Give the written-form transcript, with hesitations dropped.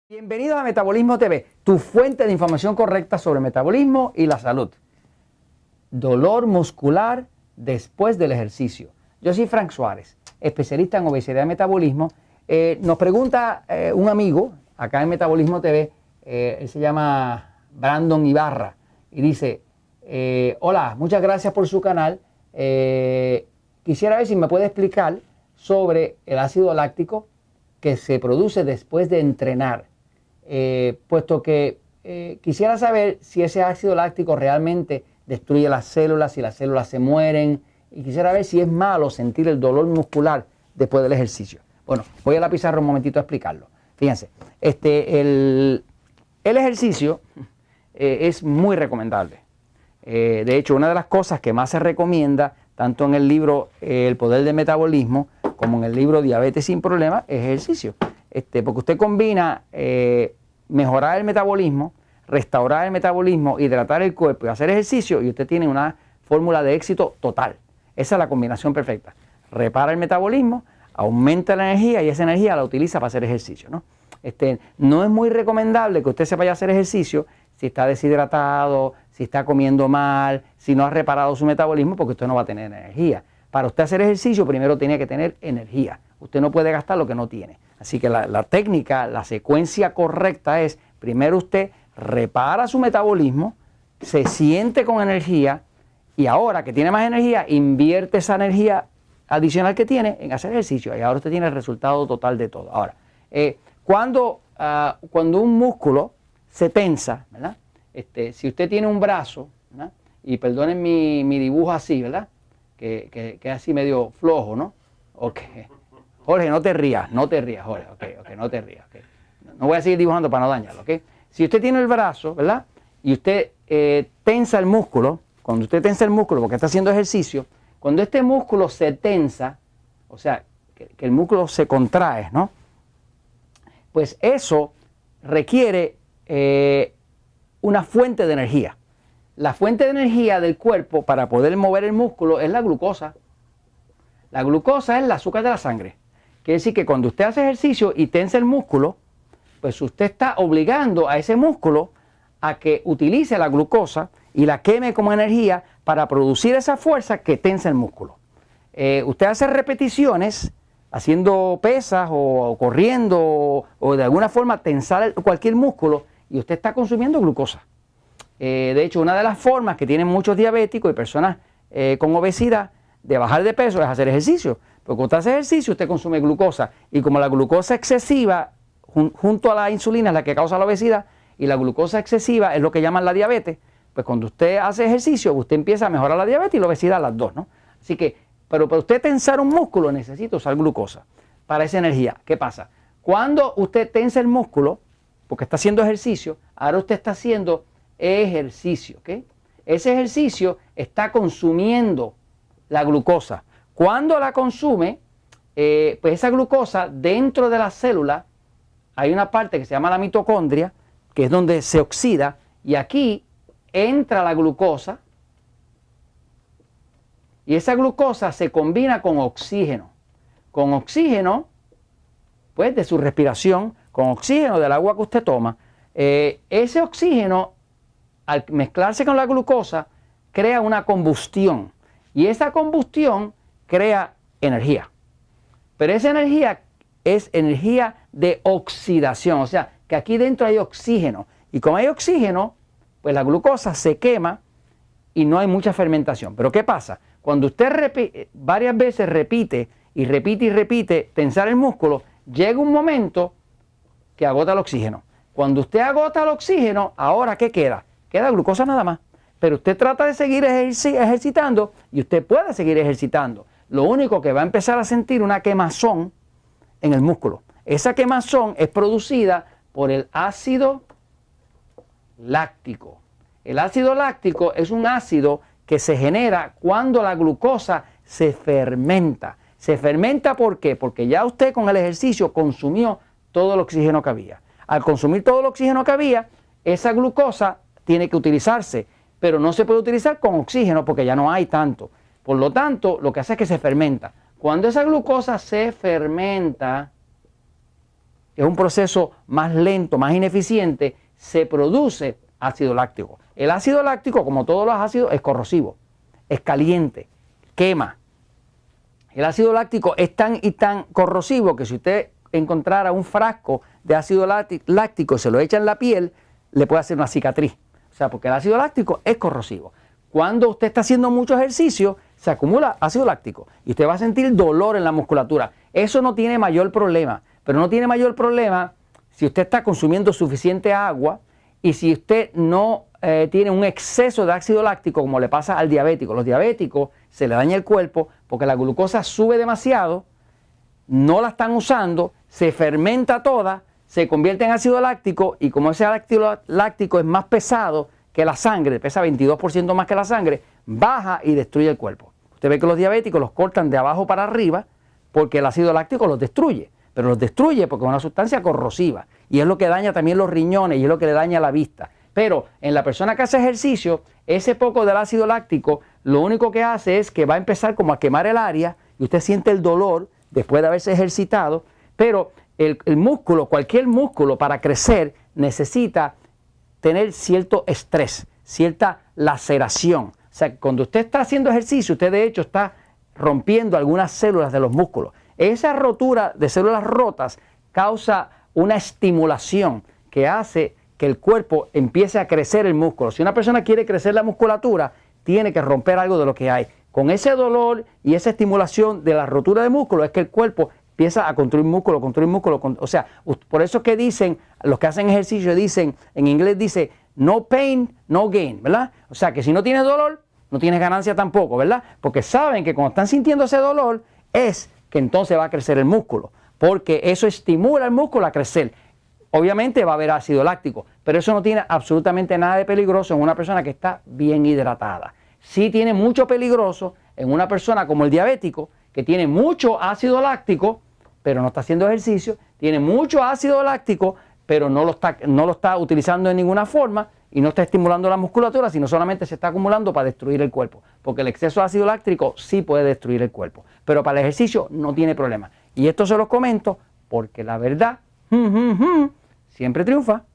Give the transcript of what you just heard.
Bienvenidos a Metabolismo TV, tu fuente de información correcta sobre el metabolismo y la salud. Dolor muscular después del ejercicio. Yo soy Frank Suárez, especialista en obesidad y metabolismo. Nos pregunta un amigo acá en Metabolismo TV, él se llama Brandon Ibarra, y dice, hola, muchas gracias por su canal. Quisiera ver si me puede explicar sobre el ácido láctico que se produce después de entrenar. Puesto que quisiera saber si ese ácido láctico realmente destruye las células, si las células se mueren, y quisiera ver si es malo sentir el dolor muscular después del ejercicio. Bueno, voy a la pizarra un momentito a explicarlo. Fíjense, el ejercicio es muy recomendable. De hecho, una de las cosas que más se recomienda, tanto en el libro El Poder del Metabolismo, como en el libro Diabetes sin Problemas, es ejercicio. Porque usted combina mejorar el metabolismo, restaurar el metabolismo, hidratar el cuerpo y hacer ejercicio, y usted tiene una fórmula de éxito total. Esa es la combinación perfecta. Repara el metabolismo, aumenta la energía y esa energía la utiliza para hacer ejercicio, ¿no? No es muy recomendable que usted se vaya a hacer ejercicio si está deshidratado, si está comiendo mal, si no ha reparado su metabolismo, porque usted no va a tener energía. Para usted hacer ejercicio, primero tiene que tener energía. Usted no puede gastar lo que no tiene. Así que la técnica, la secuencia correcta es, primero usted repara su metabolismo, se siente con energía, y ahora que tiene más energía, invierte esa energía adicional que tiene en hacer ejercicio. Y ahora usted tiene el resultado total de todo. Ahora, cuando un músculo se tensa, ¿verdad? Si usted tiene un brazo, ¿verdad? Y perdonen mi dibujo así, ¿verdad? Que es así medio flojo, ¿no? Ok. Jorge, no te rías, Jorge. Ok, no te rías. Okay. No voy a seguir dibujando para no dañarlo, ¿ok? Si usted tiene el brazo, ¿verdad? Y usted tensa el músculo, cuando usted tensa el músculo porque está haciendo ejercicio, cuando este músculo se tensa, o sea, que el músculo se contrae, ¿no? Pues eso requiere una fuente de energía. La fuente de energía del cuerpo para poder mover el músculo es la glucosa. La glucosa es el azúcar de la sangre. Quiere decir que cuando usted hace ejercicio y tensa el músculo, pues usted está obligando a ese músculo a que utilice la glucosa y la queme como energía para producir esa fuerza que tensa el músculo. Usted hace repeticiones haciendo pesas o corriendo o de alguna forma tensar cualquier músculo y usted está consumiendo glucosa. De hecho, una de las formas que tienen muchos diabéticos y personas con obesidad de bajar de peso es hacer ejercicio. Porque cuando usted hace ejercicio, usted consume glucosa. Y como la glucosa excesiva, junto a la insulina, es la que causa la obesidad, y la glucosa excesiva es lo que llaman la diabetes, pues cuando usted hace ejercicio, usted empieza a mejorar la diabetes y la obesidad, las dos, ¿no? Así que, pero para usted tensar un músculo, necesita usar glucosa para esa energía. ¿Qué pasa? Cuando usted tensa el músculo, porque está haciendo ejercicio, ahora usted está haciendo ejercicio, ¿ok? Ese ejercicio está consumiendo la glucosa. Cuando la consume, pues esa glucosa dentro de la célula hay una parte que se llama la mitocondria, que es donde se oxida, y aquí entra la glucosa y esa glucosa se combina con oxígeno. Con oxígeno, pues de su respiración, con oxígeno del agua que usted toma. Ese oxígeno, al mezclarse con la glucosa, crea una combustión. Y esa combustión crea energía. Pero esa energía es energía de oxidación. O sea, que aquí dentro hay oxígeno. Y como hay oxígeno, pues la glucosa se quema y no hay mucha fermentación. Pero ¿qué pasa? Cuando usted varias veces repite y repite tensar el músculo, llega un momento que agota el oxígeno. Cuando usted agota el oxígeno, ¿ahora qué queda? Queda glucosa nada más. Pero usted trata de seguir ejercitando y usted puede seguir ejercitando. Lo único que va a empezar a sentir una quemazón en el músculo. Esa quemazón es producida por el ácido láctico. El ácido láctico es un ácido que se genera cuando la glucosa se fermenta. ¿Se fermenta por qué? Porque ya usted con el ejercicio consumió todo el oxígeno que había. Al consumir todo el oxígeno que había, esa glucosa tiene que utilizarse, pero no se puede utilizar con oxígeno porque ya no hay tanto. Por lo tanto, lo que hace es que se fermenta. Cuando esa glucosa se fermenta, es un proceso más lento, más ineficiente, se produce ácido láctico. El ácido láctico, como todos los ácidos, es corrosivo, es caliente, quema. El ácido láctico es tan y tan corrosivo que si usted encontrara un frasco de ácido láctico y se lo echa en la piel, le puede hacer una cicatriz. O sea, porque el ácido láctico es corrosivo. Cuando usted está haciendo mucho ejercicio, se acumula ácido láctico y usted va a sentir dolor en la musculatura. Eso no tiene mayor problema, pero no tiene mayor problema si usted está consumiendo suficiente agua y si usted no tiene un exceso de ácido láctico, como le pasa al diabético. Los diabéticos se le daña el cuerpo porque la glucosa sube demasiado, no la están usando, se fermenta toda, se convierte en ácido láctico y como ese ácido láctico es más pesado que la sangre, pesa 22% más que la sangre, baja y destruye el cuerpo. Usted ve que los diabéticos los cortan de abajo para arriba porque el ácido láctico los destruye, pero los destruye porque es una sustancia corrosiva y es lo que daña también los riñones y es lo que le daña la vista. Pero en la persona que hace ejercicio, ese poco del ácido láctico lo único que hace es que va a empezar como a quemar el área y usted siente el dolor después de haberse ejercitado, pero el músculo, cualquier músculo para crecer necesita tener cierto estrés, cierta laceración. O sea, cuando usted está haciendo ejercicio, usted de hecho está rompiendo algunas células de los músculos. Esa rotura de células rotas causa una estimulación que hace que el cuerpo empiece a crecer el músculo. Si una persona quiere crecer la musculatura, tiene que romper algo de lo que hay. Con ese dolor y esa estimulación de la rotura de músculo es que el cuerpo empieza a construir músculo, o sea, por eso es que dicen, los que hacen ejercicio dicen, en inglés dice, no pain, no gain, ¿verdad? O sea, que si no tienes dolor, no tienes ganancia tampoco, ¿verdad? Porque saben que cuando están sintiendo ese dolor, es que entonces va a crecer el músculo, porque eso estimula el músculo a crecer. Obviamente va a haber ácido láctico, pero eso no tiene absolutamente nada de peligroso en una persona que está bien hidratada. Sí tiene mucho peligroso en una persona como el diabético, que tiene mucho ácido láctico, pero no está haciendo ejercicio, tiene mucho ácido láctico, pero no lo está utilizando de ninguna forma y no está estimulando la musculatura, sino solamente se está acumulando para destruir el cuerpo. Porque el exceso de ácido láctico sí puede destruir el cuerpo, pero para el ejercicio no tiene problema. Y esto se los comento porque la verdad siempre triunfa.